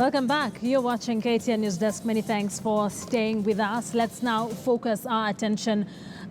Welcome back. You're watching KTN News Desk. Many thanks for staying with us. Let's now focus our attention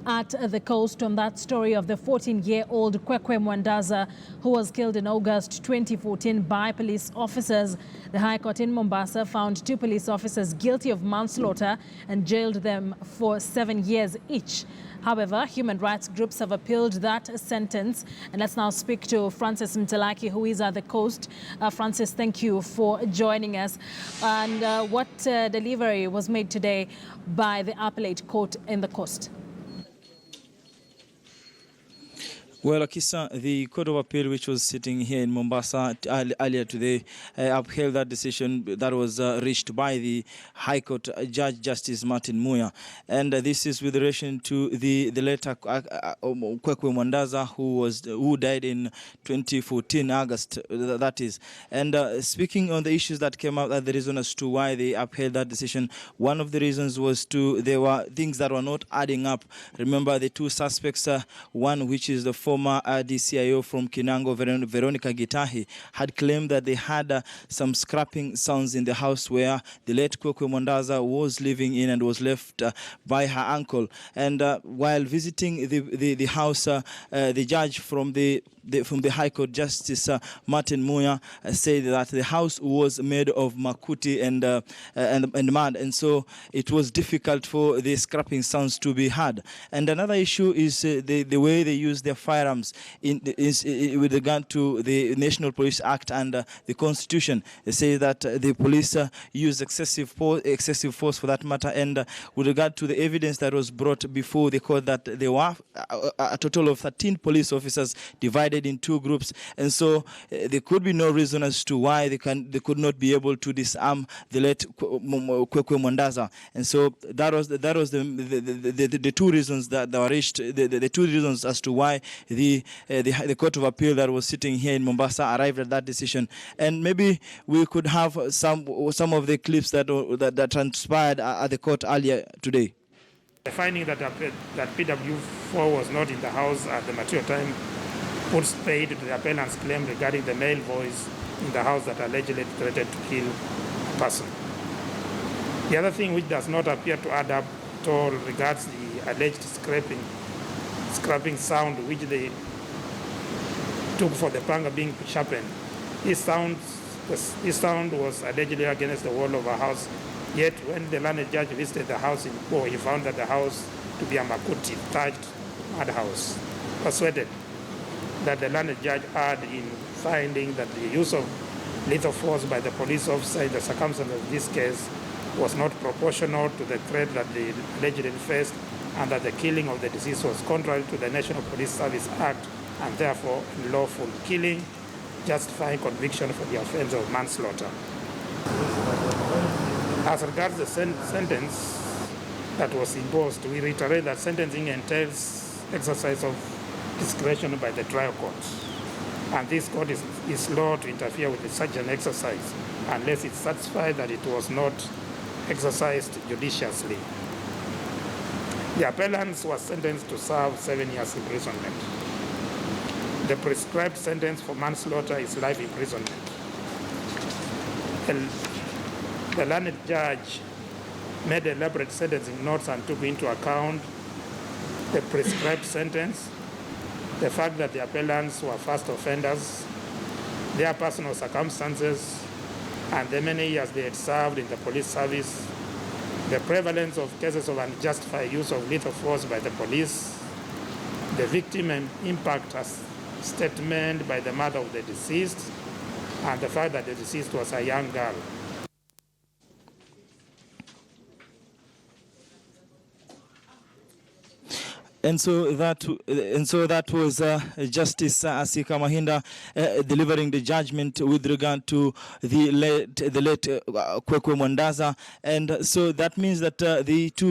at the coast on that story of the 14-year-old Kwekwe Mwandaza who was killed in August 2014 by police officers. The High Court in Mombasa found 2 police officers guilty of manslaughter and jailed them for 7 years each. However, human rights groups have appealed that sentence. And let's now speak to Francis Mtalaki, who is at the coast. Francis, thank you for joining us. And what delivery was made today by the appellate court in the coast? Well, Akisa, the Court of Appeal, which was sitting here in Mombasa earlier today, upheld that decision that was reached by the High Court Judge Justice Martin Muya. And this is with relation to the later Kwekwe Mwandaza, who died in 2014, August, that is. And speaking on the issues that came out, the reason as to why they upheld that decision, one of the reasons was there were things that were not adding up. Remember the 2 suspects, one which is the former DCIO from Kinango, Veronica Gitahi, had claimed that they had some scrapping sounds in the house where the late Kwekwe Mwandaza was living in and was left by her uncle. And while visiting the house, the judge from the High Court, Justice Martin Muya, said that the house was made of makuti and mud, and so it was difficult for the scrapping sounds to be heard. And another issue is the way they use their firearms with regard to the National Police Act and the Constitution. They say that the police use excessive force for that matter, and with regard to the evidence that was brought before the court, that there were a total of 13 police officers divided in 2 groups, and so there could be no reason as to why they could not be able to disarm the late Kwekwe Mwandaza. And so that was the 2 reasons that were reached, the 2 reasons as to why the Court of Appeal that was sitting here in Mombasa arrived at that decision. And maybe we could have some of the clips that transpired at the court earlier today. The finding that PW4 was not in the house at the material time puts paid to the appellant's claim regarding the male voice in the house that allegedly threatened to kill a person. The other thing which does not appear to add up at all regards the alleged scrapping sound which they took for the panga being sharpened. This sound was allegedly against the wall of a house, yet when the learned judge visited the house in Po, he found that the house to be a makuti, thatched mud house. Persuaded that the learned judge had in finding that the use of lethal force by the police officer in the circumstances of this case was not proportional to the threat that they allegedly faced, and that the killing of the deceased was contrary to the National Police Service Act and therefore lawful killing, justifying conviction for the offense of manslaughter. As regards the sentence that was imposed, we reiterate that sentencing entails exercise of discretion by the trial court, and this court is slow to interfere with such an exercise unless it's satisfied that it was not exercised judiciously. The appellant was sentenced to serve 7 years imprisonment. The prescribed sentence for manslaughter is life imprisonment. The learned judge made elaborate sentencing notes and took into account the prescribed sentence, the fact that the appellants were first offenders, their personal circumstances, and the many years they had served in the police service, the prevalence of cases of unjustified use of lethal force by the police, the victim and impact as statement by the mother of the deceased, and the fact that the deceased was a young girl. And so that was Justice Asika Mahinda delivering the judgment with regard to the late Kwekwe Mwandaza. And so that means that the 2